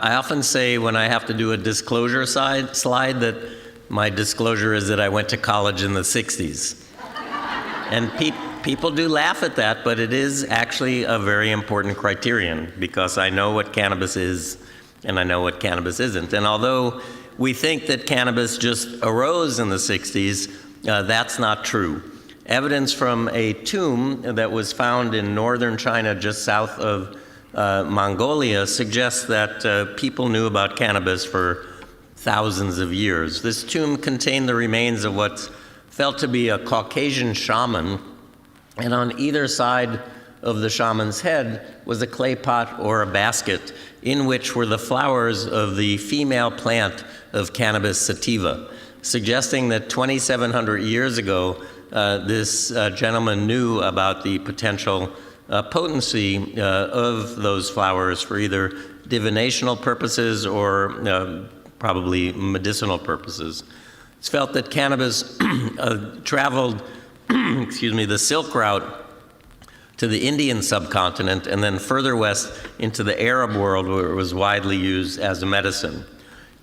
I often say when I have to do a disclosure slide that my disclosure is that I went to college in the 60s. And people do laugh at that, but it is actually a very important criterion because I know what cannabis is and I know what cannabis isn't. And although we think that cannabis just arose in the 60s, that's not true. Evidence from a tomb that was found in northern China just south of Mongolia suggests that people knew about cannabis for thousands of years. This tomb contained the remains of what's felt to be a Caucasian shaman, and on either side of the shaman's head was a clay pot or a basket in which were the flowers of the female plant of Cannabis sativa, suggesting that 2,700 years ago, this gentleman knew about the potential potency of those flowers for either divinational purposes or probably medicinal purposes. It's felt that cannabis traveled the Silk Route to the Indian subcontinent and then further west into the Arab world where it was widely used as a medicine.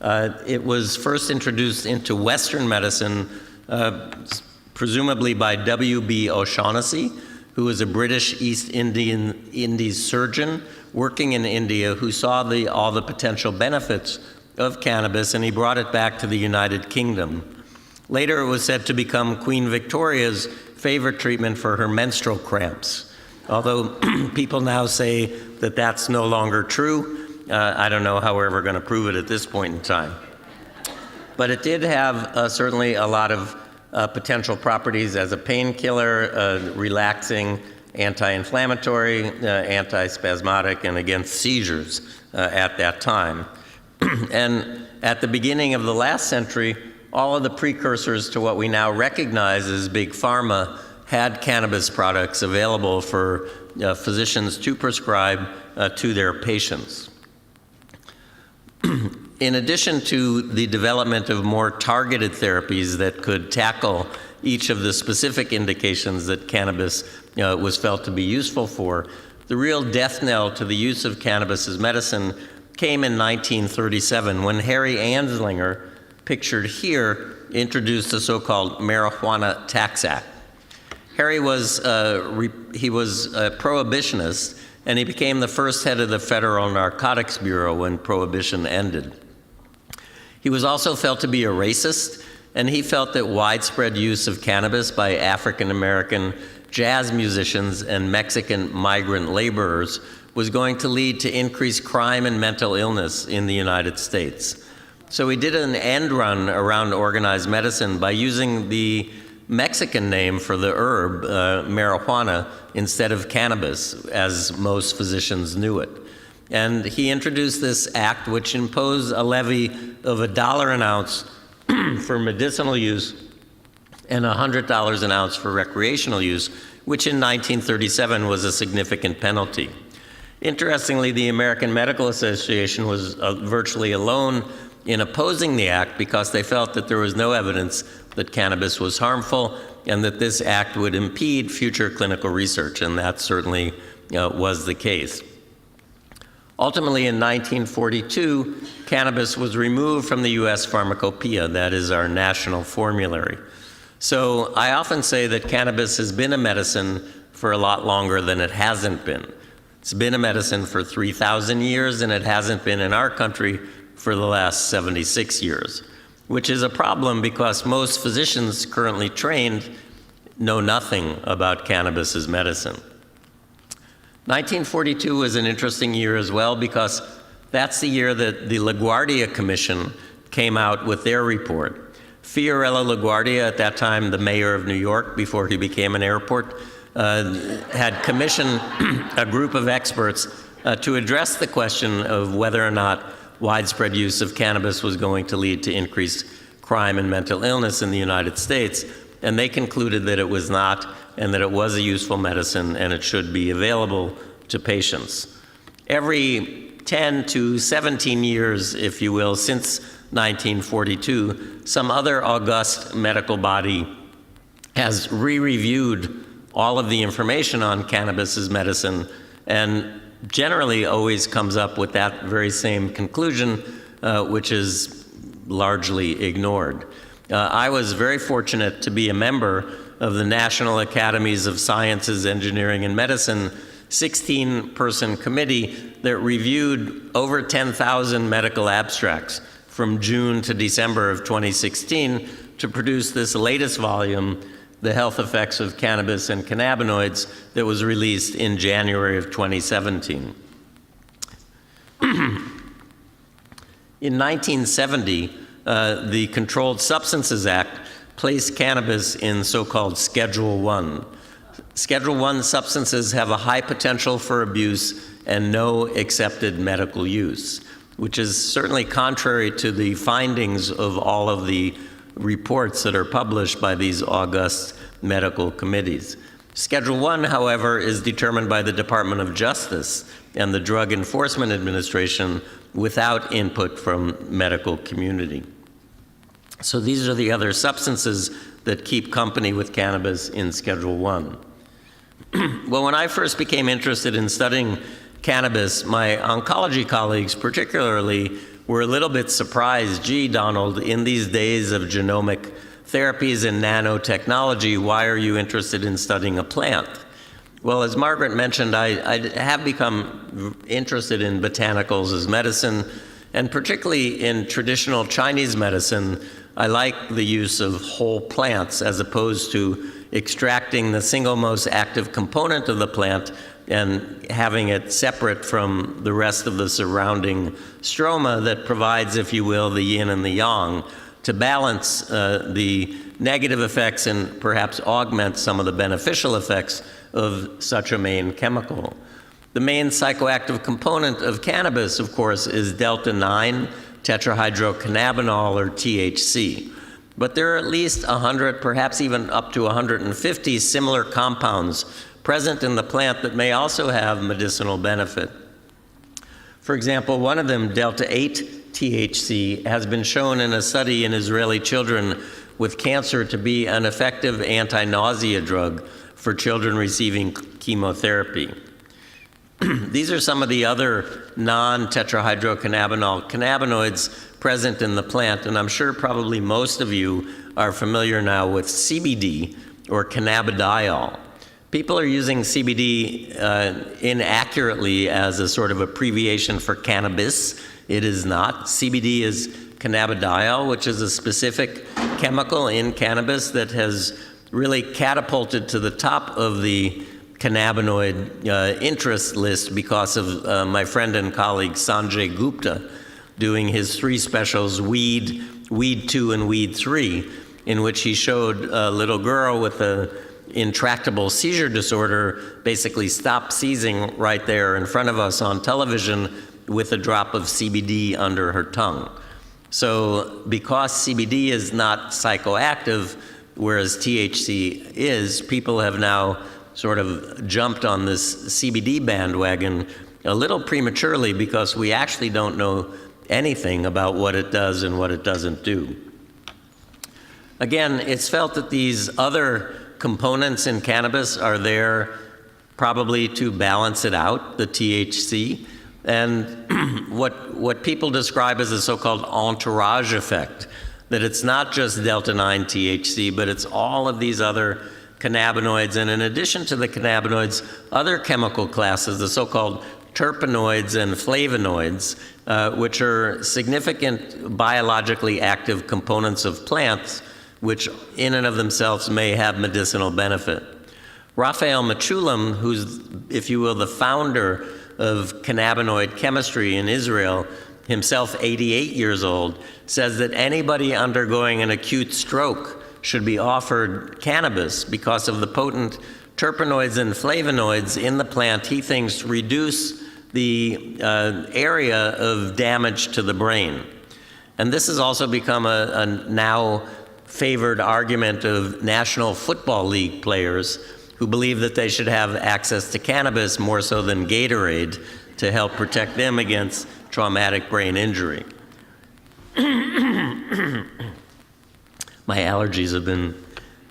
It was first introduced into Western medicine, presumably by W.B. O'Shaughnessy, who was a British East Indies surgeon working in India who saw all the potential benefits of cannabis, and he brought it back to the United Kingdom. Later, it was said to become Queen Victoria's favorite treatment for her menstrual cramps. Although people now say that that's no longer true, I don't know how we're ever going to prove it at this point in time. But it did have certainly a lot of potential properties as a painkiller, relaxing, anti-inflammatory, anti-spasmodic, and against seizures at that time. And at the beginning of the last century, all of the precursors to what we now recognize as big pharma had cannabis products available for physicians to prescribe to their patients. In addition to the development of more targeted therapies that could tackle each of the specific indications that cannabis was felt to be useful for, the real death knell to the use of cannabis as medicine came in 1937 when Harry Anslinger, pictured here, introduced the so-called Marijuana Tax Act. Harry was a prohibitionist, and he became the first head of the Federal Narcotics Bureau when Prohibition ended. He was also felt to be a racist, and he felt that widespread use of cannabis by African American jazz musicians and Mexican migrant laborers was going to lead to increased crime and mental illness in the United States. So he did an end run around organized medicine by using the Mexican name for the herb, marijuana, instead of cannabis, as most physicians knew it. And he introduced this act which imposed a levy of $1 an ounce for medicinal use and $100 an ounce for recreational use, which in 1937 was a significant penalty. Interestingly, the American Medical Association was virtually alone in opposing the act because they felt that there was no evidence that cannabis was harmful and that this act would impede future clinical research, and that certainly was the case. Ultimately, in 1942, cannabis was removed from the U.S. pharmacopoeia, that is our national formulary. So I often say that cannabis has been a medicine for a lot longer than it hasn't been. It's been a medicine for 3,000 years, and it hasn't been in our country for the last 76 years, which is a problem because most physicians currently trained know nothing about cannabis as medicine. 1942 was an interesting year as well because that's the year that the LaGuardia Commission came out with their report. Fiorello LaGuardia, at that time the mayor of New York before he became an airport, had commissioned a group of experts to address the question of whether or not widespread use of cannabis was going to lead to increased crime and mental illness in the United States. And they concluded that it was not, and that it was a useful medicine and it should be available to patients. Every 10 to 17 years, if you will, since 1942, some other august medical body has re-reviewed all of the information on cannabis as medicine and generally always comes up with that very same conclusion, which is largely ignored. I was very fortunate to be a member of the National Academies of Sciences, Engineering, and Medicine 16-person committee that reviewed over 10,000 medical abstracts from June to December of 2016 to produce this latest volume, The Health Effects of Cannabis and Cannabinoids, that was released in January of 2017. In 1970, the Controlled Substances Act placed cannabis in so-called Schedule I. Schedule I substances have a high potential for abuse and no accepted medical use, which is certainly contrary to the findings of all of the reports that are published by these august medical committees. Schedule I, however, is determined by the Department of Justice and the Drug Enforcement Administration without input from medical community. So these are the other substances that keep company with cannabis in Schedule I. Well, when I first became interested in studying cannabis, my oncology colleagues particularly were a little bit surprised. Gee, Donald, in these days of genomic therapies and nanotechnology, why are you interested in studying a plant? Well, as Margaret mentioned, I have become interested in botanicals as medicine, and particularly in traditional Chinese medicine. I like the use of whole plants as opposed to extracting the single most active component of the plant and having it separate from the rest of the surrounding stroma that provides, if you will, the yin and the yang to balance the negative effects and perhaps augment some of the beneficial effects of such a main chemical. The main psychoactive component of cannabis, of course, is delta-9 tetrahydrocannabinol, or THC. But there are at least 100, perhaps even up to 150 similar compounds present in the plant that may also have medicinal benefit. For example, one of them, delta-8 THC, has been shown in a study in Israeli children with cancer to be an effective anti-nausea drug for children receiving chemotherapy. These are some of the other non-tetrahydrocannabinol cannabinoids present in the plant, and I'm sure probably most of you are familiar now with CBD, or cannabidiol. People are using CBD inaccurately as a sort of abbreviation for cannabis. It is not. CBD is cannabidiol, which is a specific chemical in cannabis that has really catapulted to the top of the cannabinoid interest list because of my friend and colleague Sanjay Gupta doing his 3 specials, Weed, Weed 2, and Weed 3, in which he showed a little girl with an intractable seizure disorder basically stop seizing right there in front of us on television with a drop of CBD under her tongue. So because CBD is not psychoactive, whereas THC is, people have now sort of jumped on this CBD bandwagon a little prematurely because we actually don't know anything about what it does and what it doesn't do. Again, it's felt that these other components in cannabis are there probably to balance it out, the THC, and what people describe as a so-called entourage effect, that it's not just delta-9 THC, but it's all of these other cannabinoids, and in addition to the cannabinoids, other chemical classes, the so-called terpenoids and flavonoids, which are significant biologically active components of plants, which in and of themselves may have medicinal benefit. Raphael Mechoulam, who's, if you will, the founder of cannabinoid chemistry in Israel, himself 88 years old, says that anybody undergoing an acute stroke should be offered cannabis because of the potent terpenoids and flavonoids in the plant. He thinks reduce the area of damage to the brain. And this has also become a now favored argument of National Football League players who believe that they should have access to cannabis more so than Gatorade to help protect them against traumatic brain injury. My allergies have been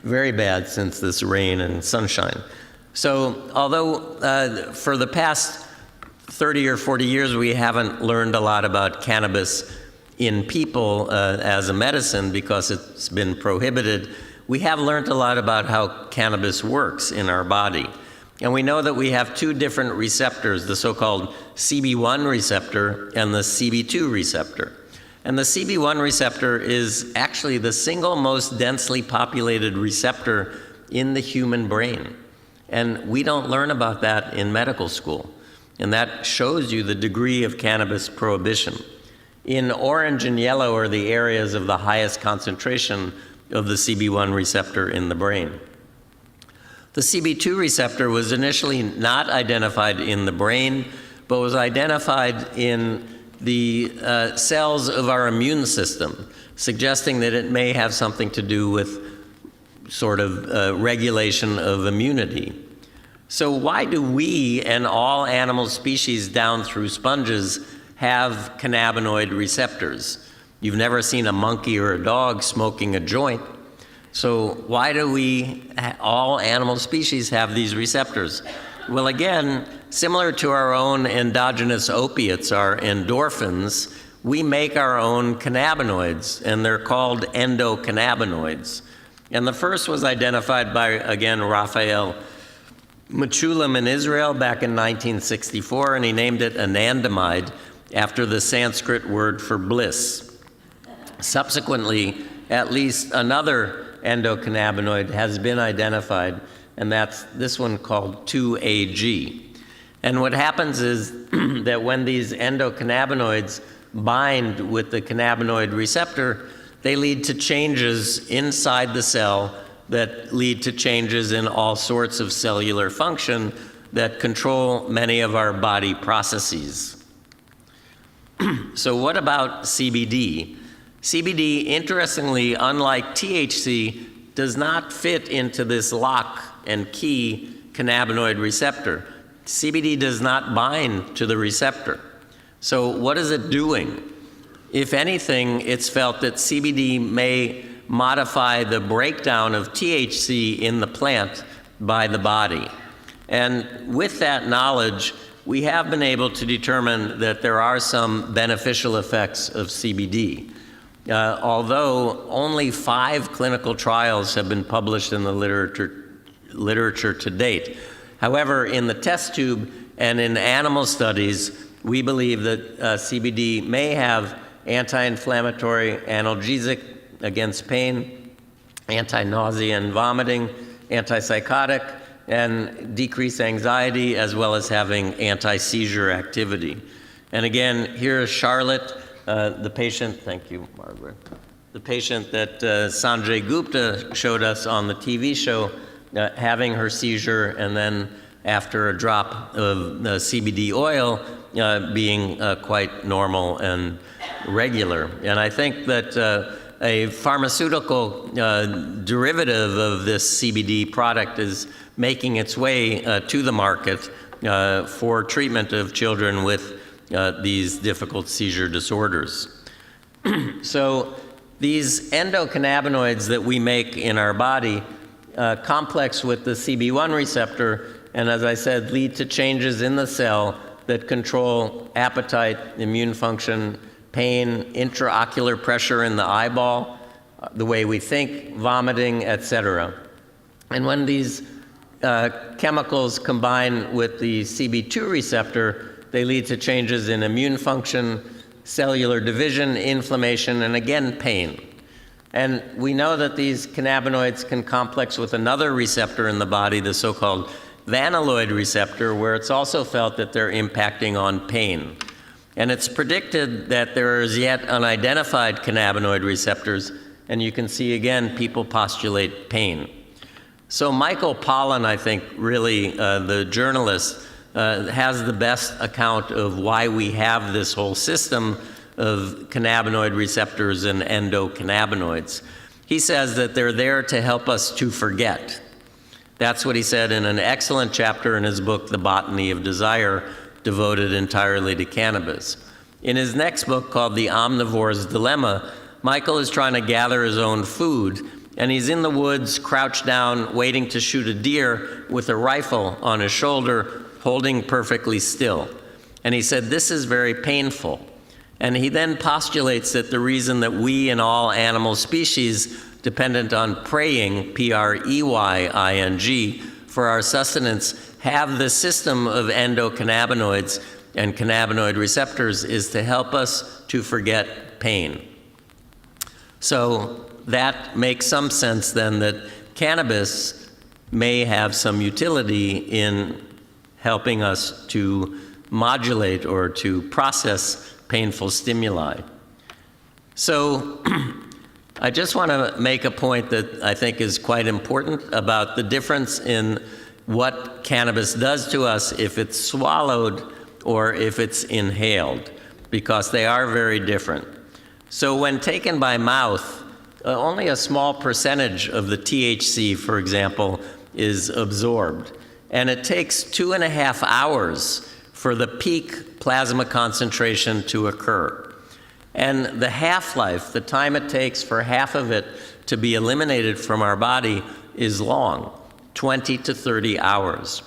very bad since this rain and sunshine. So although for the past 30 or 40 years, we haven't learned a lot about cannabis in people as a medicine because it's been prohibited. We have learned a lot about how cannabis works in our body. And we know that we have two different receptors, the so-called CB1 receptor and the CB2 receptor. And the CB1 receptor is actually the single most densely populated receptor in the human brain. And we don't learn about that in medical school. And that shows you the degree of cannabis prohibition. In orange and yellow are the areas of the highest concentration of the CB1 receptor in the brain. The CB2 receptor was initially not identified in the brain, but was identified in the cells of our immune system, suggesting that it may have something to do with sort of regulation of immunity. So why do we and all animal species down through sponges have cannabinoid receptors? You've never seen a monkey or a dog smoking a joint. So why do we, all animal species, have these receptors? Well, again, similar to our own endogenous opiates, our endorphins, we make our own cannabinoids, and they're called endocannabinoids. And the first was identified by, again, Raphael Mechoulam in Israel back in 1964, and he named it anandamide after the Sanskrit word for bliss. Subsequently, at least another endocannabinoid has been identified, and that's this one called 2-AG. And what happens is that when these endocannabinoids bind with the cannabinoid receptor, they lead to changes inside the cell that lead to changes in all sorts of cellular function that control many of our body processes. So what about CBD? CBD, interestingly, unlike THC, does not fit into this lock and key cannabinoid receptor. CBD does not bind to the receptor. So what is it doing? If anything, it's felt that CBD may modify the breakdown of THC in the plant by the body. And with that knowledge, we have been able to determine that there are some beneficial effects of CBD. Although only 5 clinical trials have been published in the literature to date. However, in the test tube and in animal studies, we believe that CBD may have anti-inflammatory, analgesic against pain, anti-nausea and vomiting, antipsychotic, and decrease anxiety, as well as having anti-seizure activity. And again, here is Charlotte, the patient, thank you, Margaret, the patient that Sanjay Gupta showed us on the TV show, having her seizure, and then after a drop of CBD oil, being quite normal and regular. And I think that a pharmaceutical derivative of this CBD product is making its way to the market for treatment of children with these difficult seizure disorders. So these endocannabinoids that we make in our body complex with the CB1 receptor, and as I said, lead to changes in the cell that control appetite, immune function, pain, intraocular pressure in the eyeball, the way we think, vomiting, etc. And when these chemicals combine with the CB2 receptor, they lead to changes in immune function, cellular division, inflammation, and again, pain. And we know that these cannabinoids can complex with another receptor in the body, the so-called vanilloid receptor, where it's also felt that they're impacting on pain. And it's predicted that there is yet unidentified cannabinoid receptors, and you can see again, people postulate pain. So Michael Pollan, I think, really, the journalist, has the best account of why we have this whole system of cannabinoid receptors and endocannabinoids. He says that they're there to help us to forget. That's what he said in an excellent chapter in his book, The Botany of Desire, devoted entirely to cannabis. In his next book, called The Omnivore's Dilemma, Michael is trying to gather his own food, and he's in the woods, crouched down, waiting to shoot a deer with a rifle on his shoulder, holding perfectly still. And he said, this is very painful. And he then postulates that the reason that we and all animal species dependent on preying, P-R-E-Y-I-N-G, for our sustenance, have the system of endocannabinoids and cannabinoid receptors is to help us to forget pain. So that makes some sense then that cannabis may have some utility in helping us to modulate or to process painful stimuli. So I just want to make a point that I think is quite important about the difference in what cannabis does to us if it's swallowed or if it's inhaled, because they are very different. So when taken by mouth, only a small percentage of the THC, for example, is absorbed. And it takes 2.5 hours for the peak plasma concentration to occur. And the half-life, the time it takes for half of it to be eliminated from our body, is long, 20 to 30 hours.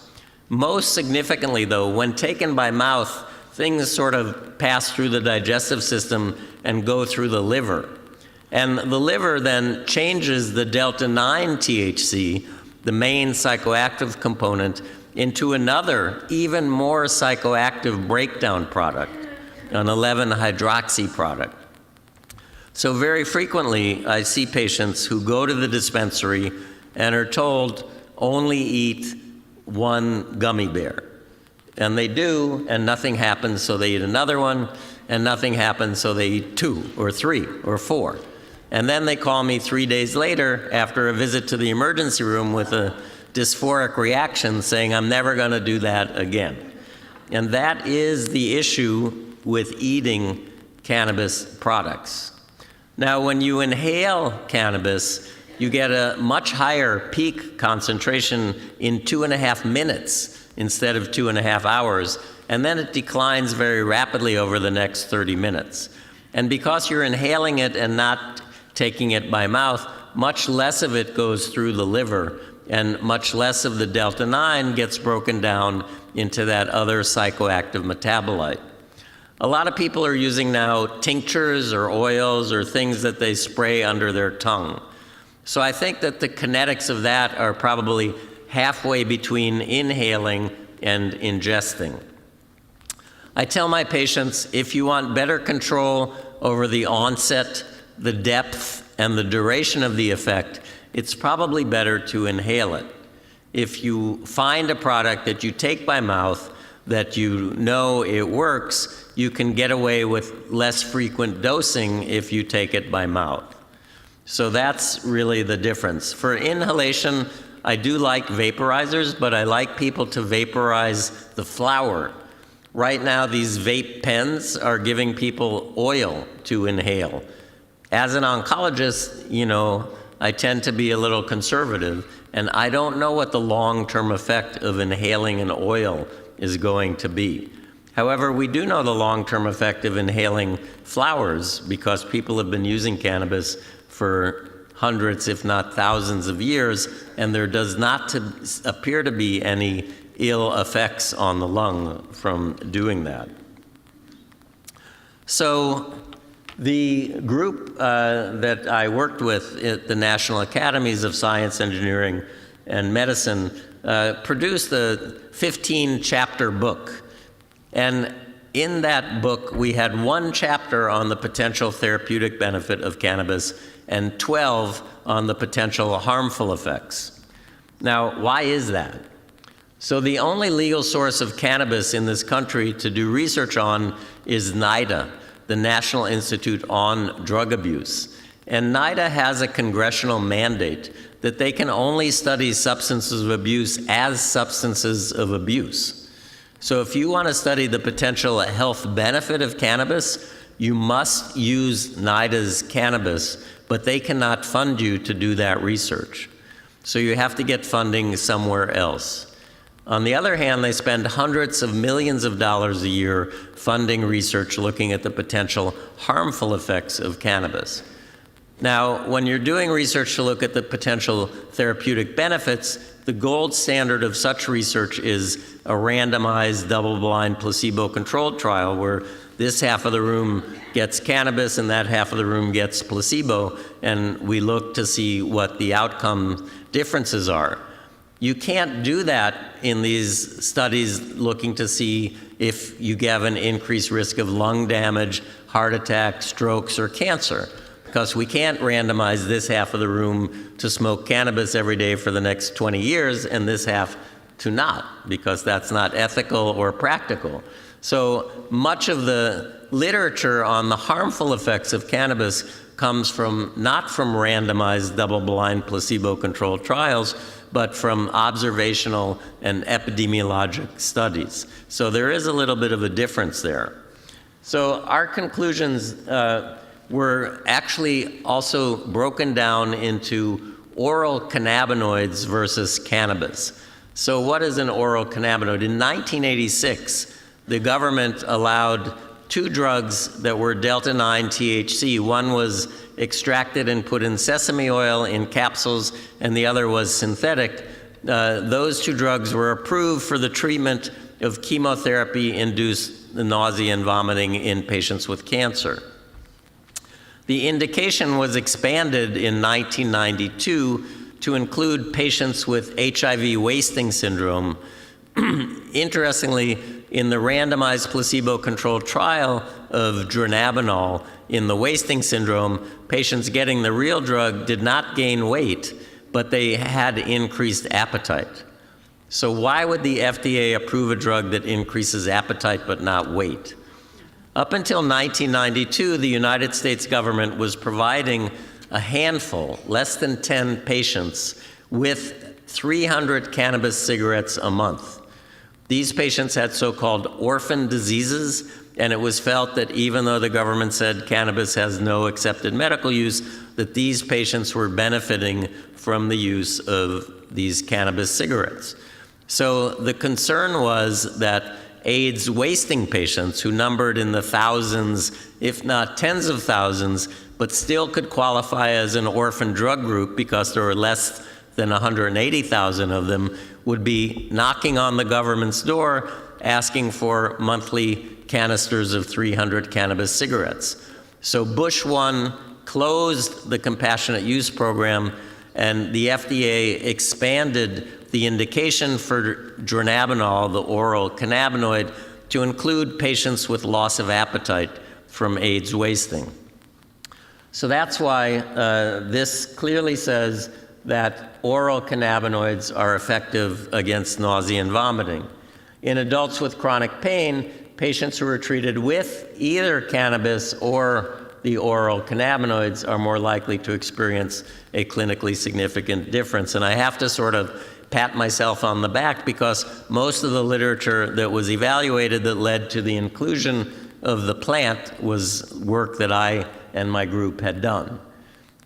Most significantly, though, when taken by mouth, things sort of pass through the digestive system and go through the liver. And the liver then changes the delta-9 THC, the main psychoactive component, into another, even more psychoactive breakdown product, an 11-hydroxy product. So very frequently, I see patients who go to the dispensary and are told, only eat 1 gummy bear. And they do, and nothing happens, so they eat another one, and nothing happens, so they eat 2 or 3 or 4. And then they call me 3 days later after a visit to the emergency room with a dysphoric reaction saying, I'm never going to do that again. And that is the issue with eating cannabis products. Now, when you inhale cannabis, you get a much higher peak concentration in 2.5 minutes instead of 2.5 hours, and then it declines very rapidly over the next 30 minutes. And because you're inhaling it and not taking it by mouth, much less of it goes through the liver, and much less of the delta-9 gets broken down into that other psychoactive metabolite. A lot of people are using now tinctures or oils or things that they spray under their tongue. So I think that the kinetics of that are probably halfway between inhaling and ingesting. I tell my patients, if you want better control over the onset, the depth, and the duration of the effect, it's probably better to inhale it. If you find a product that you take by mouth that you know it works, you can get away with less frequent dosing if you take it by mouth. So that's really the difference. For inhalation, I do like vaporizers, but I like people to vaporize the flower. Right now, these vape pens are giving people oil to inhale. As an oncologist, I tend to be a little conservative, and I don't know what the long-term effect of inhaling an oil is going to be. However, we do know the long-term effect of inhaling flowers because people have been using cannabis for hundreds, if not thousands of years, and there does not appear to be any ill effects on the lung from doing that. So the group that I worked with at the National Academies of Science, Engineering, and Medicine produced a 15-chapter book. And in that book, we had 1 chapter on the potential therapeutic benefit of cannabis and 12 on the potential harmful effects. Now, why is that? So the only legal source of cannabis in this country to do research on is NIDA, the National Institute on Drug Abuse. And NIDA has a congressional mandate that they can only study substances of abuse as substances of abuse. So if you want to study the potential health benefit of cannabis, you must use NIDA's cannabis, but they cannot fund you to do that research. So you have to get funding somewhere else. On the other hand, they spend hundreds of millions of dollars a year funding research looking at the potential harmful effects of cannabis. Now, when you're doing research to look at the potential therapeutic benefits, the gold standard of such research is a randomized, double-blind, placebo-controlled trial where this half of the room gets cannabis and that half of the room gets placebo, and we look to see what the outcome differences are. You can't do that in these studies looking to see if you have an increased risk of lung damage, heart attack, strokes, or cancer, because we can't randomize this half of the room to smoke cannabis every day for the next 20 years and this half to not, because that's not ethical or practical. So much of the literature on the harmful effects of cannabis comes from not from randomized double-blind placebo-controlled trials, but from observational and epidemiologic studies. So there is a little bit of a difference there. So our conclusions were actually also broken down into oral cannabinoids versus cannabis. So what is an oral cannabinoid? In 1986, the government allowed two drugs that were delta-9 THC. One was extracted and put in sesame oil in capsules, and the other was synthetic. Those two drugs were approved for the treatment of chemotherapy-induced nausea and vomiting in patients with cancer. The indication was expanded in 1992 to include patients with HIV wasting syndrome. Interestingly, in the randomized placebo-controlled trial of dronabinol in the wasting syndrome, patients getting the real drug did not gain weight, but they had increased appetite. So why would the FDA approve a drug that increases appetite but not weight? Up until 1992, the United States government was providing a handful, less than 10 patients, with 300 cannabis cigarettes a month. These patients had so-called orphan diseases, and it was felt that even though the government said cannabis has no accepted medical use, that these patients were benefiting from the use of these cannabis cigarettes. So the concern was that AIDS wasting patients, who numbered in the thousands, if not tens of thousands, but still could qualify as an orphan drug group because there were less than 180,000 of them, would be knocking on the government's door asking for monthly canisters of 300 cannabis cigarettes. So Bush 1 closed the compassionate use program, and the FDA expanded the indication for dronabinol, the oral cannabinoid, to include patients with loss of appetite from AIDS wasting. So that's why this clearly says that oral cannabinoids are effective against nausea and vomiting. In adults with chronic pain, patients who are treated with either cannabis or the oral cannabinoids are more likely to experience a clinically significant difference. And I have to sort of pat myself on the back because most of the literature that was evaluated that led to the inclusion of the plant was work that I and my group had done.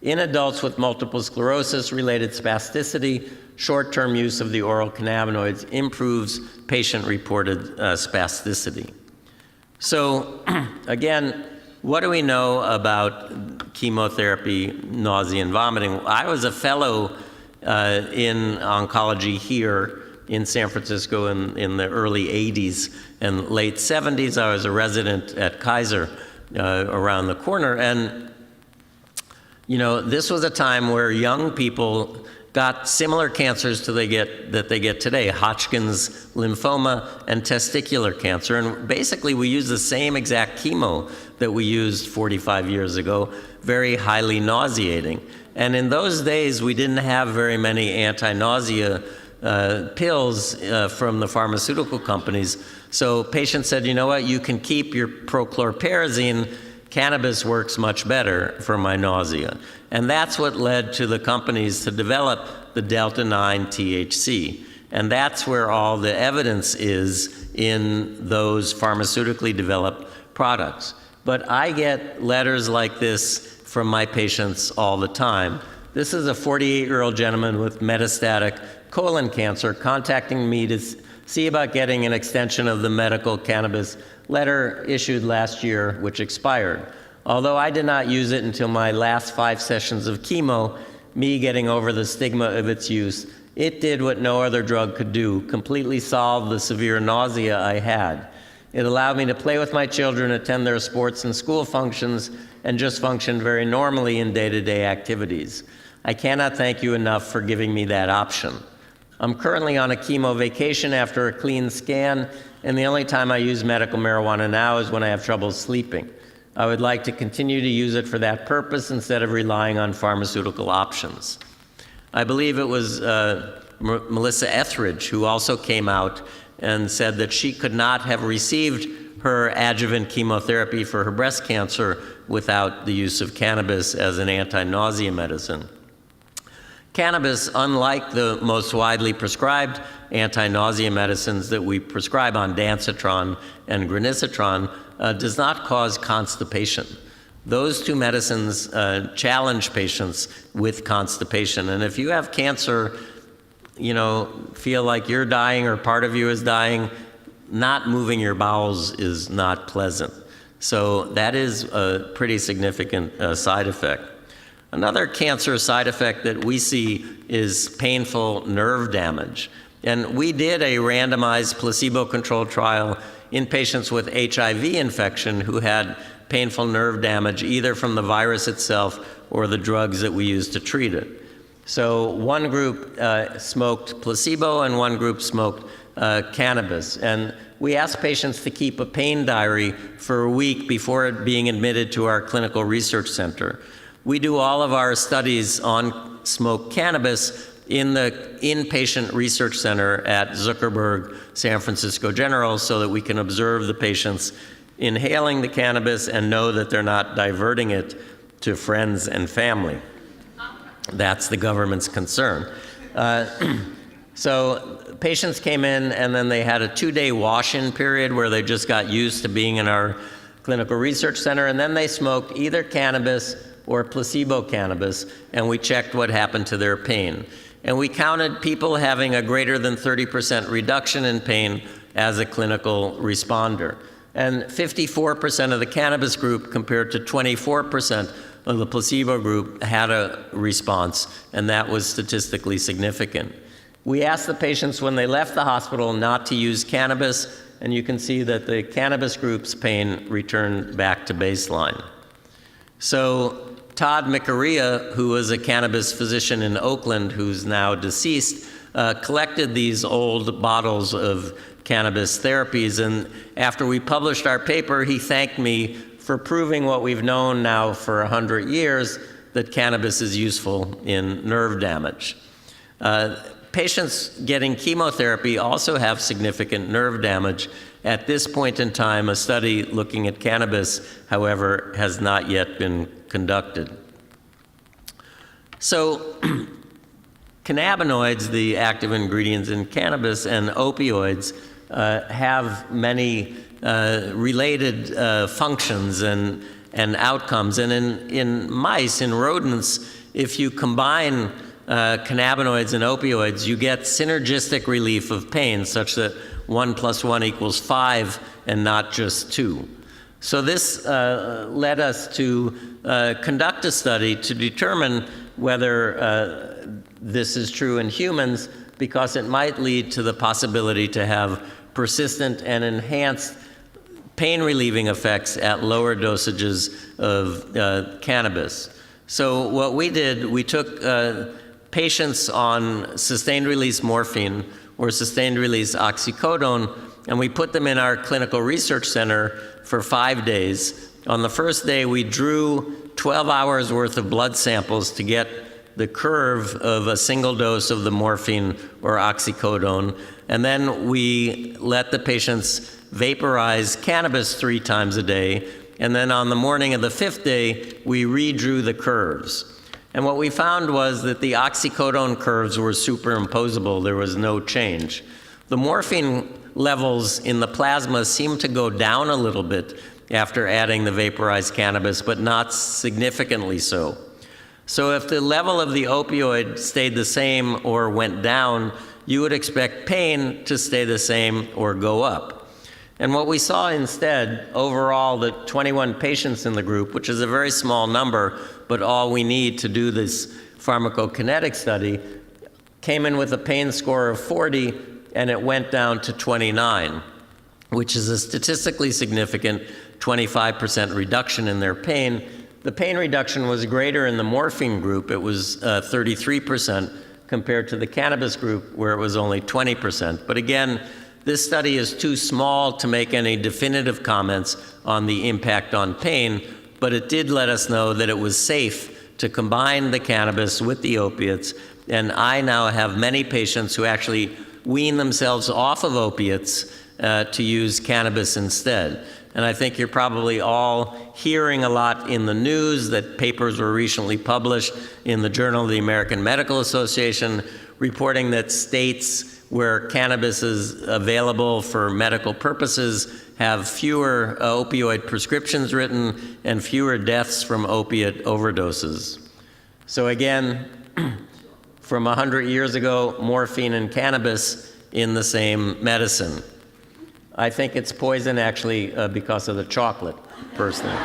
In adults with multiple sclerosis-related spasticity, short-term use of the oral cannabinoids improves patient-reported spasticity. So again, what do we know about chemotherapy, nausea, and vomiting? I was a fellow in oncology here in San Francisco in the early 80s and late 70s. I was a resident at Kaiser around the corner. And, you know, this was a time where young people got similar cancers that they get today, Hodgkin's lymphoma and testicular cancer. And basically, we use the same exact chemo that we used 45 years ago, very highly nauseating. And in those days, we didn't have very many anti-nausea pills from the pharmaceutical companies. So patients said, you know what, you can keep your prochlorperazine. Cannabis works much better for my nausea. And that's what led to the companies to develop the delta-9 THC. And that's where all the evidence is in those pharmaceutically developed products. But I get letters like this from my patients all the time. This is a 48-year-old gentleman with metastatic colon cancer contacting me to see about getting an extension of the medical cannabis letter issued last year, which expired. Although I did not use it until my last 5 sessions of chemo, me getting over the stigma of its use, it did what no other drug could do, completely solve the severe nausea I had. It allowed me to play with my children, attend their sports and school functions, and just function very normally in day-to-day activities. I cannot thank you enough for giving me that option. I'm currently on a chemo vacation after a clean scan, and the only time I use medical marijuana now is when I have trouble sleeping. I would like to continue to use it for that purpose instead of relying on pharmaceutical options. I believe it was Melissa Etheridge who also came out and said that she could not have received her adjuvant chemotherapy for her breast cancer without the use of cannabis as an anti-nausea medicine. Cannabis, unlike the most widely prescribed anti-nausea medicines that we prescribe ondansetron and granisetron, does not cause constipation. Those two medicines challenge patients with constipation. And if you have cancer, feel like you're dying or part of you is dying, not moving your bowels is not pleasant. So that is a pretty significant side effect. Another cancer side effect that we see is painful nerve damage. And we did a randomized placebo-controlled trial in patients with HIV infection who had painful nerve damage either from the virus itself or the drugs that we use to treat it. So one group smoked placebo and one group smoked cannabis. And we asked patients to keep a pain diary for a week before being admitted to our clinical research center. We do all of our studies on smoked cannabis in the inpatient research center at Zuckerberg San Francisco General so that we can observe the patients inhaling the cannabis and know that they're not diverting it to friends and family. That's the government's concern. So patients came in and then they had a 2-day wash-in period where they just got used to being in our clinical research center, and then they smoked either cannabis or placebo cannabis, and we checked what happened to their pain. And we counted people having a greater than 30% reduction in pain as a clinical responder. And 54% of the cannabis group compared to 24% of the placebo group had a response, and that was statistically significant. We asked the patients when they left the hospital not to use cannabis, and you can see that the cannabis group's pain returned back to baseline. So Todd McArea, who was a cannabis physician in Oakland, who's now deceased, collected these old bottles of cannabis therapies, and after we published our paper, he thanked me for proving what we've known now for 100 years, that cannabis is useful in nerve damage. Patients getting chemotherapy also have significant nerve damage. At this point in time, a study looking at cannabis, however, has not yet been conducted. So cannabinoids, the active ingredients in cannabis, and opioids have many related functions and outcomes. And in mice, in rodents, if you combine cannabinoids and opioids, you get synergistic relief of pain such that 1 + 1 = 5 and not just 2. So this led us to conduct a study to determine whether this is true in humans, because it might lead to the possibility to have persistent and enhanced pain-relieving effects at lower dosages of cannabis. So what we did, we took patients on sustained-release morphine or sustained-release oxycodone, and we put them in our clinical research center for 5 days. On the first day, we drew 12 hours worth of blood samples to get the curve of a single dose of the morphine or oxycodone, and then we let the patients vaporize cannabis 3 times a day, and then on the morning of the 5th day, we redrew the curves. And what we found was that the oxycodone curves were superimposable. There was no change. The morphine levels in the plasma seemed to go down a little bit after adding the vaporized cannabis, but not significantly so. So if the level of the opioid stayed the same or went down, you would expect pain to stay the same or go up. And what we saw instead, overall, the 21 patients in the group, which is a very small number, but all we need to do this pharmacokinetic study, came in with a pain score of 40, and it went down to 29, which is a statistically significant 25% reduction in their pain. The pain reduction was greater in the morphine group. It was 33% compared to the cannabis group, where it was only 20%. But again, this study is too small to make any definitive comments on the impact on pain, but it did let us know that it was safe to combine the cannabis with the opiates. And I now have many patients who actually wean themselves off of opiates to use cannabis instead. And I think you're probably all hearing a lot in the news that papers were recently published in the Journal of the American Medical Association reporting that states where cannabis is available for medical purposes have fewer opioid prescriptions written and fewer deaths from opiate overdoses. So again, from 100 years ago, morphine and cannabis in the same medicine. I think it's poison actually because of the chocolate, personally.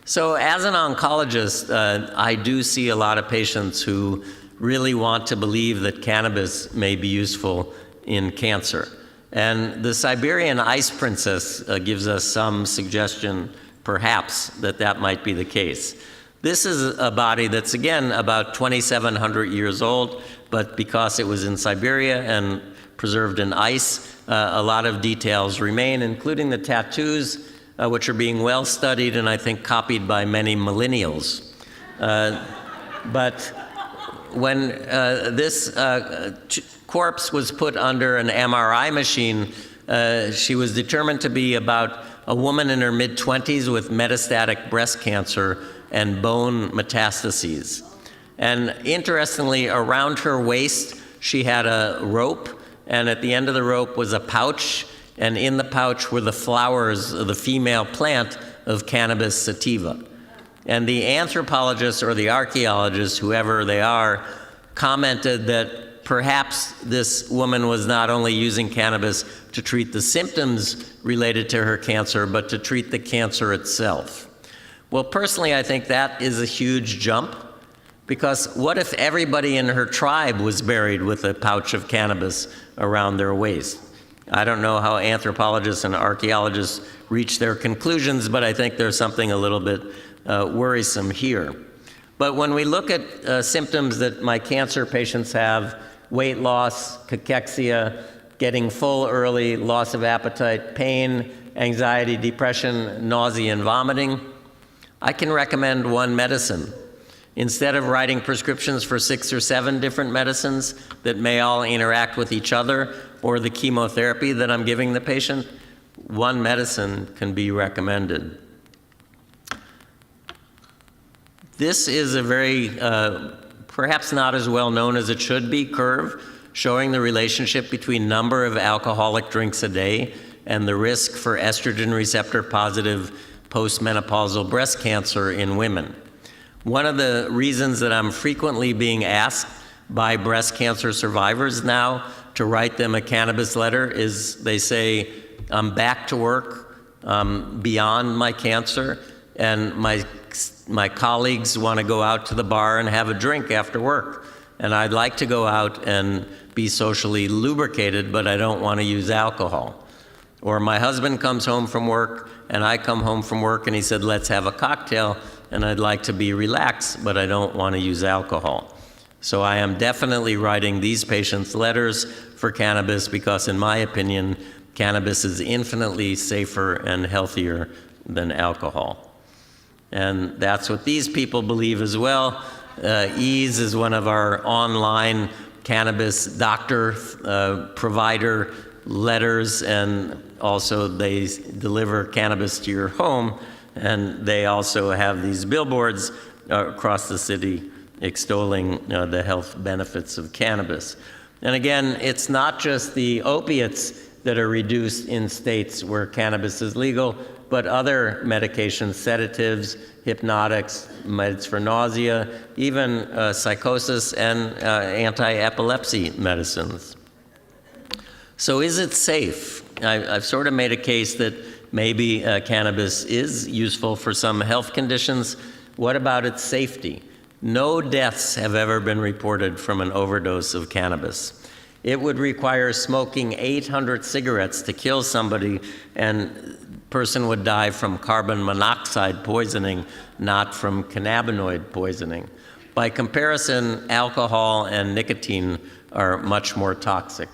So as an oncologist, I do see a lot of patients who really want to believe that cannabis may be useful in cancer. And the Siberian ice princess gives us some suggestion, perhaps, that that might be the case. This is a body that's, again, about 2,700 years old, but because it was in Siberia and preserved in ice, a lot of details remain, including the tattoos, which are being well studied and I think copied by many millennials. But when this corpse was put under an MRI machine, she was determined to be about a woman in her mid-20s with metastatic breast cancer and bone metastases. And interestingly, around her waist, she had a rope, and at the end of the rope was a pouch, and in the pouch were the flowers of the female plant of Cannabis sativa. And the anthropologists or the archaeologists, whoever they are, commented that perhaps this woman was not only using cannabis to treat the symptoms related to her cancer, but to treat the cancer itself. Well, personally, I think that is a huge jump, because what if everybody in her tribe was buried with a pouch of cannabis around their waist? I don't know how anthropologists and archaeologists reach their conclusions, but I think there's something a little bit worrisome here. But when we look at symptoms that my cancer patients have, weight loss, cachexia, getting full early, loss of appetite, pain, anxiety, depression, nausea, and vomiting, I can recommend one medicine. Instead of writing prescriptions for 6 or 7 different medicines that may all interact with each other, or the chemotherapy that I'm giving the patient, one medicine can be recommended. This is a very, perhaps not as well known as it should be, curve showing the relationship between number of alcoholic drinks a day and the risk for estrogen receptor positive postmenopausal breast cancer in women. One of the reasons that I'm frequently being asked by breast cancer survivors now to write them a cannabis letter is they say, I'm back to work, beyond my cancer, and my colleagues want to go out to the bar and have a drink after work. And I'd like to go out and be socially lubricated, but I don't want to use alcohol. Or my husband comes home from work, and I come home from work, and he said, let's have a cocktail, and I'd like to be relaxed, but I don't want to use alcohol. So I am definitely writing these patients letters for cannabis because, in my opinion, cannabis is infinitely safer and healthier than alcohol. And that's what these people believe as well. Ease is one of our online cannabis doctor provider letters, and also they deliver cannabis to your home, and they also have these billboards across the city extolling the health benefits of cannabis. And again, it's not just the opiates that are reduced in states where cannabis is legal, but other medications, sedatives, hypnotics, meds for nausea, even psychosis and anti-epilepsy medicines. So is it safe? I've sort of made a case that maybe cannabis is useful for some health conditions. What about its safety? No deaths have ever been reported from an overdose of cannabis. It would require smoking 800 cigarettes to kill somebody, and the person would die from carbon monoxide poisoning, not from cannabinoid poisoning. By comparison, alcohol and nicotine are much more toxic.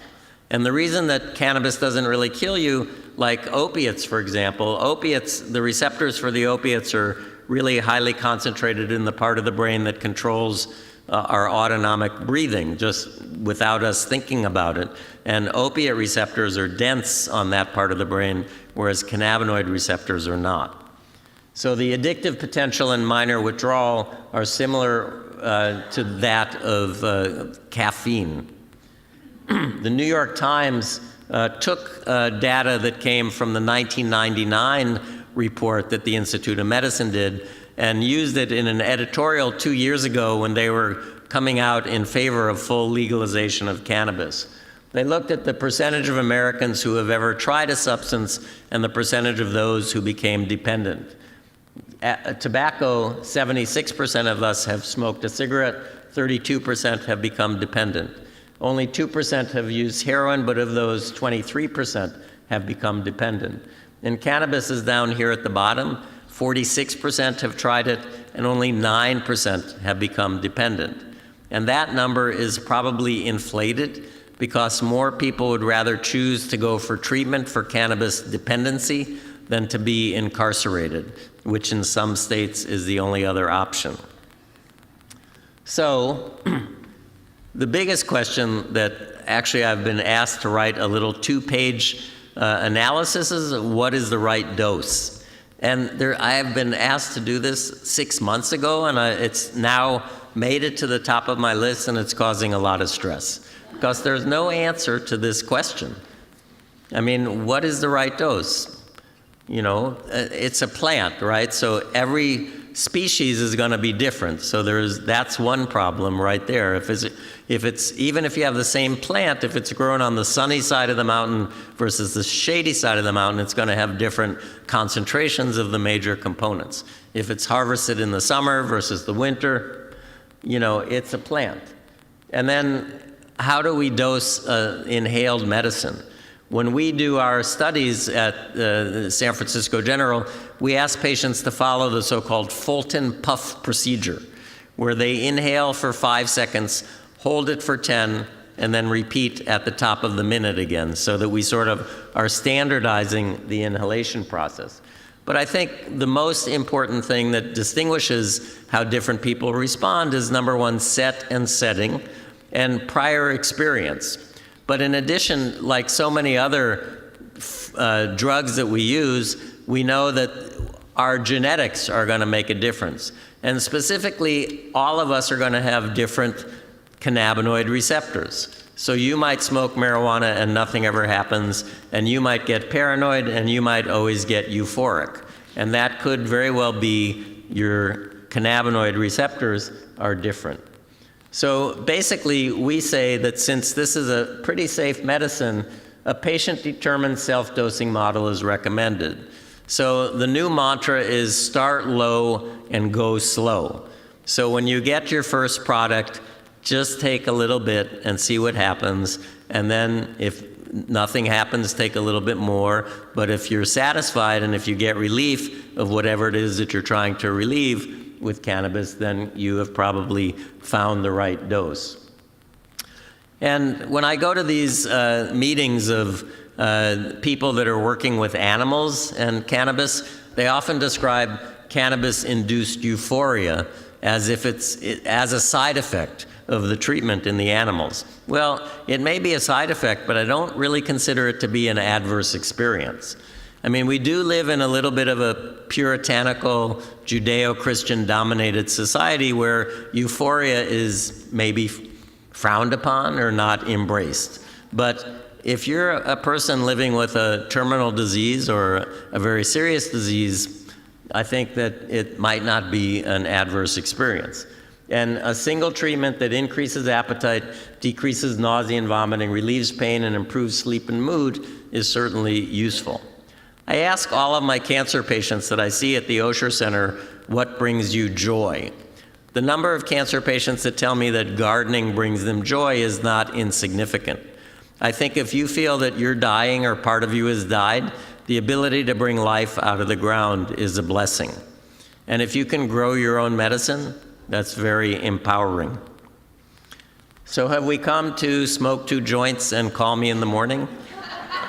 And the reason that cannabis doesn't really kill you, like opiates, for example, opiates, the receptors for the opiates are really highly concentrated in the part of the brain that controls our autonomic breathing, just without us thinking about it. And opiate receptors are dense on that part of the brain, whereas cannabinoid receptors are not. So the addictive potential and minor withdrawal are similar to that of caffeine. The New York Times took data that came from the 1999 report that the Institute of Medicine did and used it in an editorial 2 years ago when they were coming out in favor of full legalization of cannabis. They looked at the percentage of Americans who have ever tried a substance and the percentage of those who became dependent. Tobacco, 76% of us have smoked a cigarette, 32% have become dependent. Only 2% have used heroin, but of those, 23% have become dependent. And cannabis is down here at the bottom. 46% have tried it, and only 9% have become dependent. And that number is probably inflated because more people would rather choose to go for treatment for cannabis dependency than to be incarcerated, which in some states is the only other option. So, the biggest question that actually I've been asked to write a little 2-page analysis is, what is the right dose? And I have been asked to do this 6 months ago, and it's now made it to the top of my list, and it's causing a lot of stress because there's no answer to this question. I mean, what is the right dose? You know, it's a plant, right? So every species is going to be different. So that's one problem right there. If it's even if you have the same plant, if it's grown on the sunny side of the mountain versus the shady side of the mountain, it's going to have different concentrations of the major components. If it's harvested in the summer versus the winter, you know, it's a plant. And then how do we dose inhaled medicine? When we do our studies at San Francisco General, we ask patients to follow the so-called Fulton puff procedure, where they inhale for 5 seconds, hold it for 10, and then repeat at the top of the minute again, so that we sort of are standardizing the inhalation process. But I think the most important thing that distinguishes how different people respond is, number one, set and setting, and prior experience. But in addition, like so many other drugs that we use, we know that our genetics are going to make a difference. And specifically, all of us are going to have different cannabinoid receptors. So you might smoke marijuana and nothing ever happens, and you might get paranoid, and you might always get euphoric. And that could very well be your cannabinoid receptors are different. So basically, we say that since this is a pretty safe medicine, a patient-determined self-dosing model is recommended. So the new mantra is start low and go slow. So when you get your first product, just take a little bit and see what happens. And then if nothing happens, take a little bit more. But if you're satisfied and if you get relief of whatever it is that you're trying to relieve with cannabis, then you have probably found the right dose. And when I go to these meetings of people that are working with animals and cannabis, they often describe cannabis-induced euphoria as if it's as a side effect of the treatment in the animals. Well, it may be a side effect, but I don't really consider it to be an adverse experience. I mean, we do live in a little bit of a puritanical, Judeo-Christian dominated society where euphoria is maybe frowned upon or not embraced. But if you're a person living with a terminal disease or a very serious disease, I think that it might not be an adverse experience. And a single treatment that increases appetite, decreases nausea and vomiting, relieves pain, and improves sleep and mood is certainly useful. I ask all of my cancer patients that I see at the Osher Center, what brings you joy? The number of cancer patients that tell me that gardening brings them joy is not insignificant. I think if you feel that you're dying or part of you has died, the ability to bring life out of the ground is a blessing. And if you can grow your own medicine, that's very empowering. So have we come to smoke 2 joints and call me in the morning?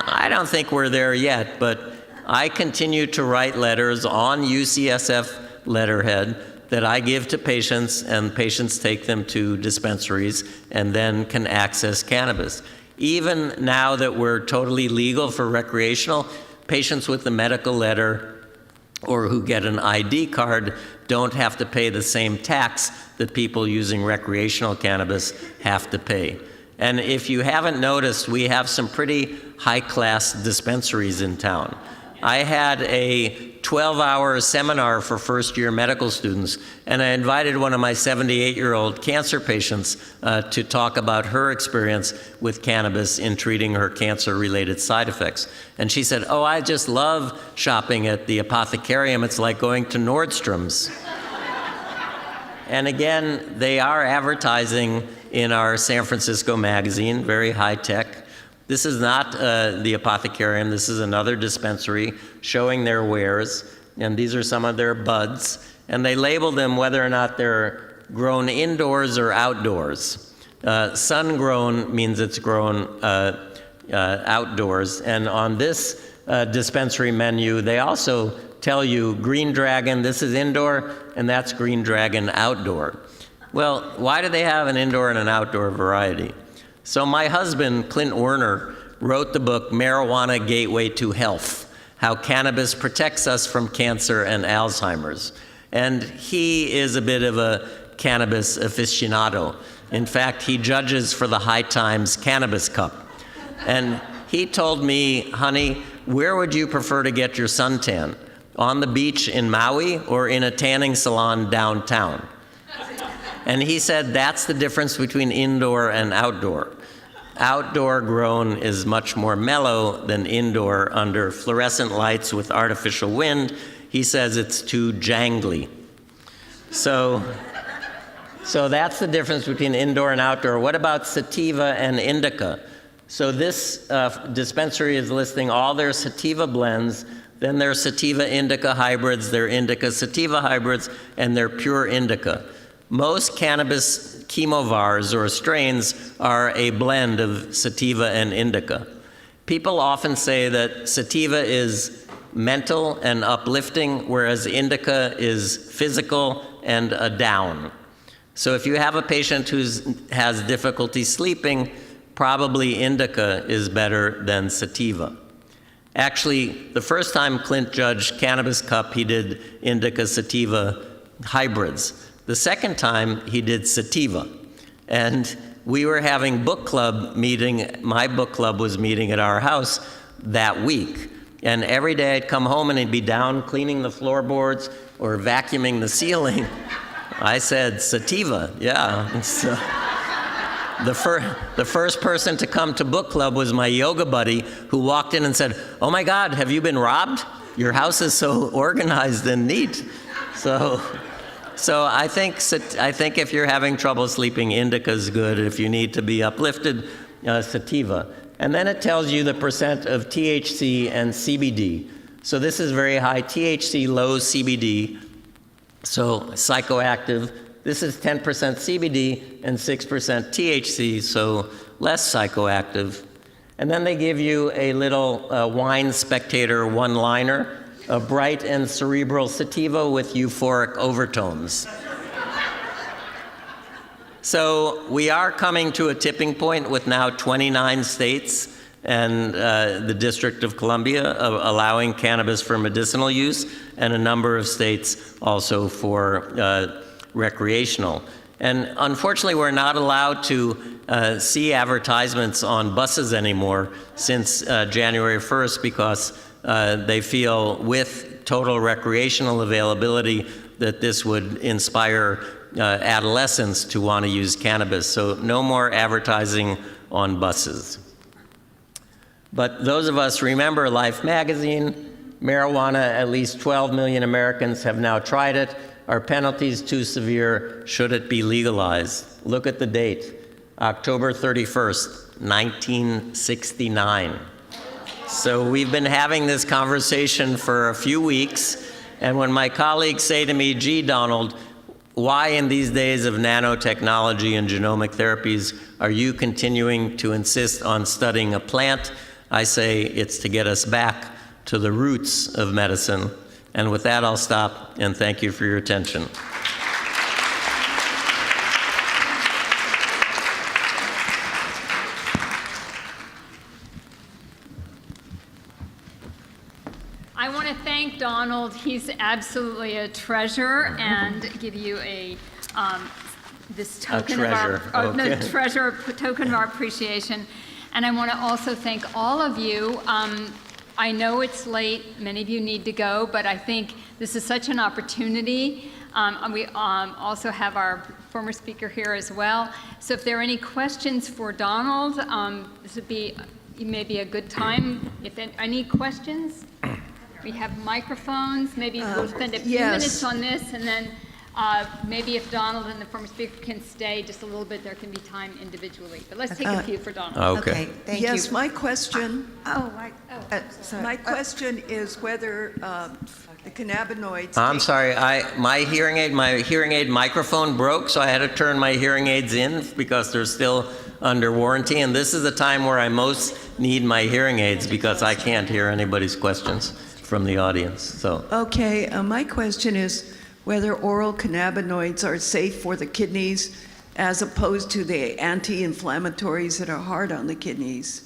I don't think we're there yet, but I continue to write letters on UCSF letterhead that I give to patients, and patients take them to dispensaries and then can access cannabis. Even now that we're totally legal for recreational, patients with a medical letter or who get an ID card don't have to pay the same tax that people using recreational cannabis have to pay. And if you haven't noticed, we have some pretty high-class dispensaries in town. I had a 12-hour seminar for first-year medical students, and I invited one of my 78-year-old cancer patients to talk about her experience with cannabis in treating her cancer-related side effects. And she said, "Oh, I just love shopping at the Apothecary. It's like going to Nordstrom's." And again, they are advertising in our San Francisco magazine, very high-tech. This is not the Apothecarium. This is another dispensary showing their wares. And these are some of their buds. And they label them whether or not they're grown indoors or outdoors. Sun-grown means it's grown outdoors. And on this dispensary menu, they also tell you Green Dragon, this is indoor, and that's Green Dragon outdoor. Well, why do they have an indoor and an outdoor variety? So my husband, Clint Werner, wrote the book Marijuana Gateway to Health, How Cannabis Protects Us from Cancer and Alzheimer's. And he is a bit of a cannabis aficionado. In fact, he judges for the High Times Cannabis Cup. And he told me, "Honey, where would you prefer to get your suntan? On the beach in Maui or in a tanning salon downtown?" And he said that's the difference between indoor and outdoor. Outdoor grown is much more mellow than indoor under fluorescent lights with artificial wind. He says it's too jangly. So that's the difference between indoor and outdoor. What about sativa and indica? So this dispensary is listing all their sativa blends, then their sativa indica hybrids, their indica sativa hybrids, and their pure indica. Most cannabis chemovars or strains are a blend of sativa and indica. People often say that sativa is mental and uplifting, whereas indica is physical and a down. So if you have a patient who has difficulty sleeping, probably indica is better than sativa. Actually, the first time Clint judged Cannabis Cup, he did indica sativa hybrids. The second time, he did sativa. And we were having book club meeting. My book club was meeting at our house that week. And every day I'd come home and he'd be down cleaning the floorboards or vacuuming the ceiling. I said, sativa, yeah. So the first person to come to book club was my yoga buddy who walked in and said, "Oh my God, have you been robbed? Your house is so organized and neat." So I think if you're having trouble sleeping, indica's good. If you need to be uplifted, sativa. And then it tells you the percent of THC and CBD. So this is very high THC, low CBD. So psychoactive. This is 10% CBD and 6% THC, so less psychoactive. And then they give you a little wine spectator one-liner, a bright and cerebral sativa with euphoric overtones. So we are coming to a tipping point with now 29 states and the District of Columbia allowing cannabis for medicinal use, and a number of states also for recreational. And unfortunately, we're not allowed to see advertisements on buses anymore since January 1st because they feel with total recreational availability that this would inspire adolescents to want to use cannabis. So no more advertising on buses. But those of us remember Life magazine, marijuana, at least 12 million Americans have now tried it. Are penalties too severe? Should it be legalized? Look at the date, October 31st, 1969. So we've been having this conversation for a few weeks, and when my colleagues say to me, gee, Donald, why in these days of nanotechnology and genomic therapies are you continuing to insist on studying a plant? I say it's to get us back to the roots of medicine. And with that, I'll stop, and thank you for your attention. I want to thank Donald. He's absolutely a treasure, and give you this token of our token of our appreciation. And I want to also thank all of you. I know it's late, many of you need to go, but I think this is such an opportunity. We also have our former speaker here as well. So if there are any questions for Donald, this would be maybe a good time. If any questions, we have microphones. Maybe we'll spend a few minutes on this, and then maybe if Donald and the former speaker can stay just a little bit, there can be time individually. But let's take a few for Donald. Okay. Thank you. Yes, my question. Sorry. My question is whether the cannabinoids. I'm sorry, my hearing aid microphone broke, so I had to turn my hearing aids in because they're still under warranty, and this is the time where I most need my hearing aids because I can't hear anybody's questions from the audience. So. Okay, my question is whether oral cannabinoids are safe for the kidneys as opposed to the anti-inflammatories that are hard on the kidneys.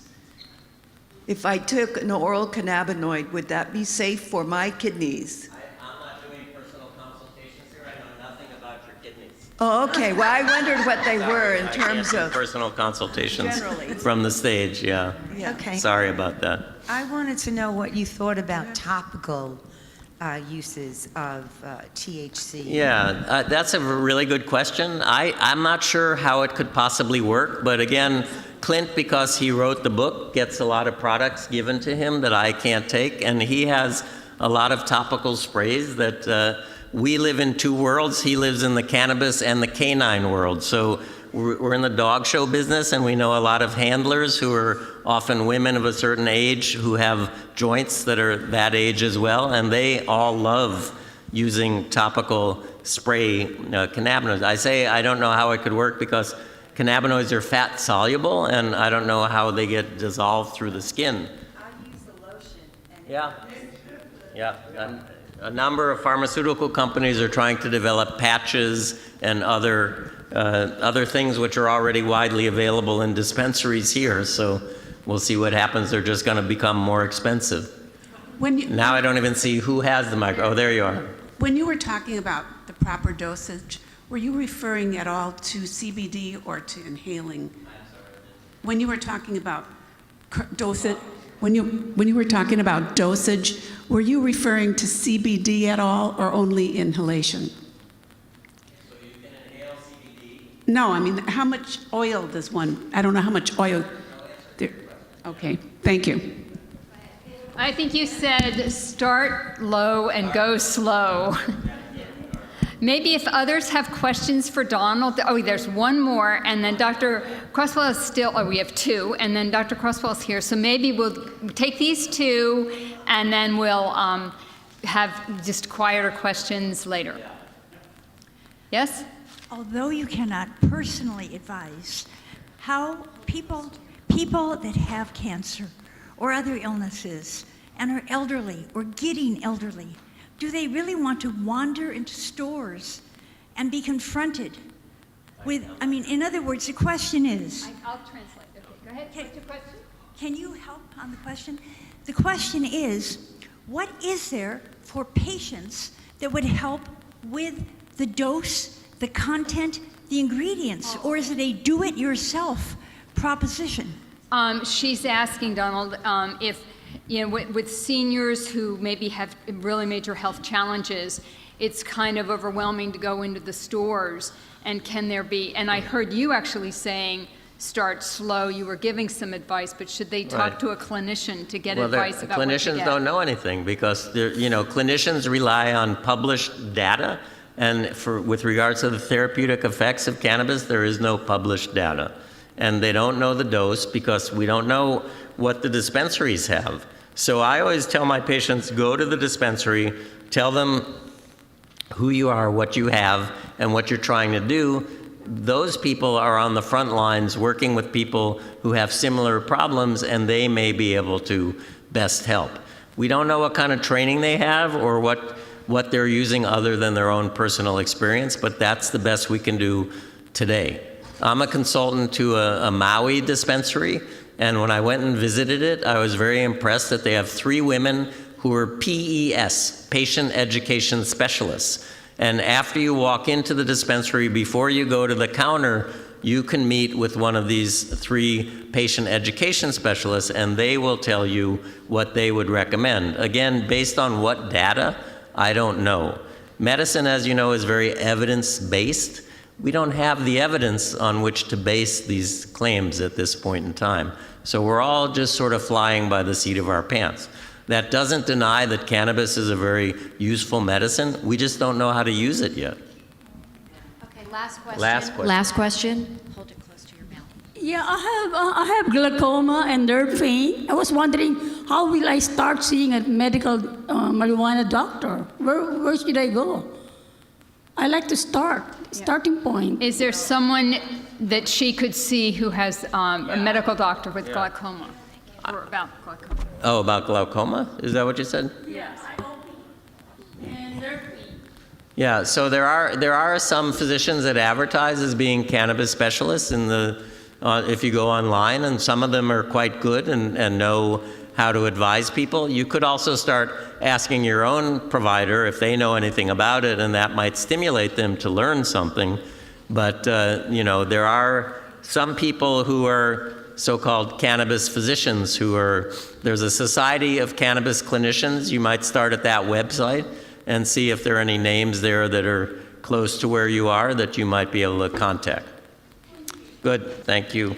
If I took an oral cannabinoid, would that be safe for my kidneys? I'm not doing personal consultations here. I know nothing about your kidneys. Oh, okay. Well, I wondered what they were in terms of personal consultations generally. from the stage, yeah. Okay. Sorry about that. I wanted to know what you thought about topical uses of THC. Yeah, that's a really good question. I'm not sure how it could possibly work, but again, Clint, because he wrote the book, gets a lot of products given to him that I can't take, and he has a lot of topical sprays that we live in two worlds. He lives in the cannabis and the canine world. So we're in the dog show business, and we know a lot of handlers who are often women of a certain age who have joints that are that age as well, and they all love using topical spray cannabinoids. I say I don't know how it could work because cannabinoids are fat soluble, and I don't know how they get dissolved through the skin. I use the lotion. Yeah. A number of pharmaceutical companies are trying to develop patches and other things which are already widely available in dispensaries here. So we'll see what happens. They're just going to become more expensive. Now I don't even see who has the micro. Oh, there you are. When you were talking about the proper dosage, were you referring at all to CBD or to inhaling? When you were talking about dosage, when you were talking about dosage, were you referring to CBD at all or only inhalation? So you can inhale CBD. No, I mean, how much oil does one? I don't know how much oil. There. Okay, thank you. I think you said start low and go slow. Maybe if others have questions for Donald, there's one more, and then Dr. Crosswell is still, we have two, and then Dr. Crosswell's here, so maybe we'll take these two, and then we'll have just quieter questions later. Yes? Although you cannot personally advise how people that have cancer or other illnesses and are elderly or getting elderly, do they really want to wander into stores and be confronted with, in other words, the question is... I'll translate. Okay, go ahead. What's your question? Can you help on the question? The question is, what is there for patients that would help with the dose, the content, the ingredients, or is it a do-it-yourself proposition? She's asking, Donald, if with seniors who maybe have really major health challenges, it's kind of overwhelming to go into the stores. And can there be, and I heard you actually saying, start slow. You were giving some advice, but should they talk Right. to a clinician to get Well, advice about what to clinicians get? don't know anything because clinicians rely on published data, and with regards to the therapeutic effects of cannabis, there is no published data, and they don't know the dose because we don't know what the dispensaries have. So I always tell my patients, go to the dispensary, tell them who you are, what you have, and what you're trying to do. Those people are on the front lines working with people who have similar problems, and they may be able to best help. We don't know what kind of training they have or what they're using other than their own personal experience, but that's the best we can do today. I'm a consultant to a Maui dispensary, and when I went and visited it, I was very impressed that they have 3 women who are PES, patient education specialists. And after you walk into the dispensary, before you go to the counter, you can meet with one of these 3 patient education specialists, and they will tell you what they would recommend. Again, based on what data, I don't know. Medicine, as you know, is very evidence-based. We don't have the evidence on which to base these claims at this point in time. So we're all just sort of flying by the seat of our pants. That doesn't deny that cannabis is a very useful medicine. We just don't know how to use it yet. Okay, last question. Last question. Last question. Hold it close to your mouth. Yeah, I have glaucoma and nerve pain. I was wondering, how will I start seeing a medical marijuana doctor? Where should I go? I like to starting point. Is there someone that she could see who has a medical doctor with glaucoma? Or about glaucoma? Oh, about glaucoma? Is that what you said? Yes. And nerve pain. Yeah, so there are some physicians that advertise as being cannabis specialists if you go online, and some of them are quite good and know how to advise people. You could also start asking your own provider if they know anything about it, and that might stimulate them to learn something. But there are some people who are so-called cannabis physicians there's a society of cannabis clinicians. You might start at that website and see if there are any names there that are close to where you are that you might be able to contact. Good, thank you.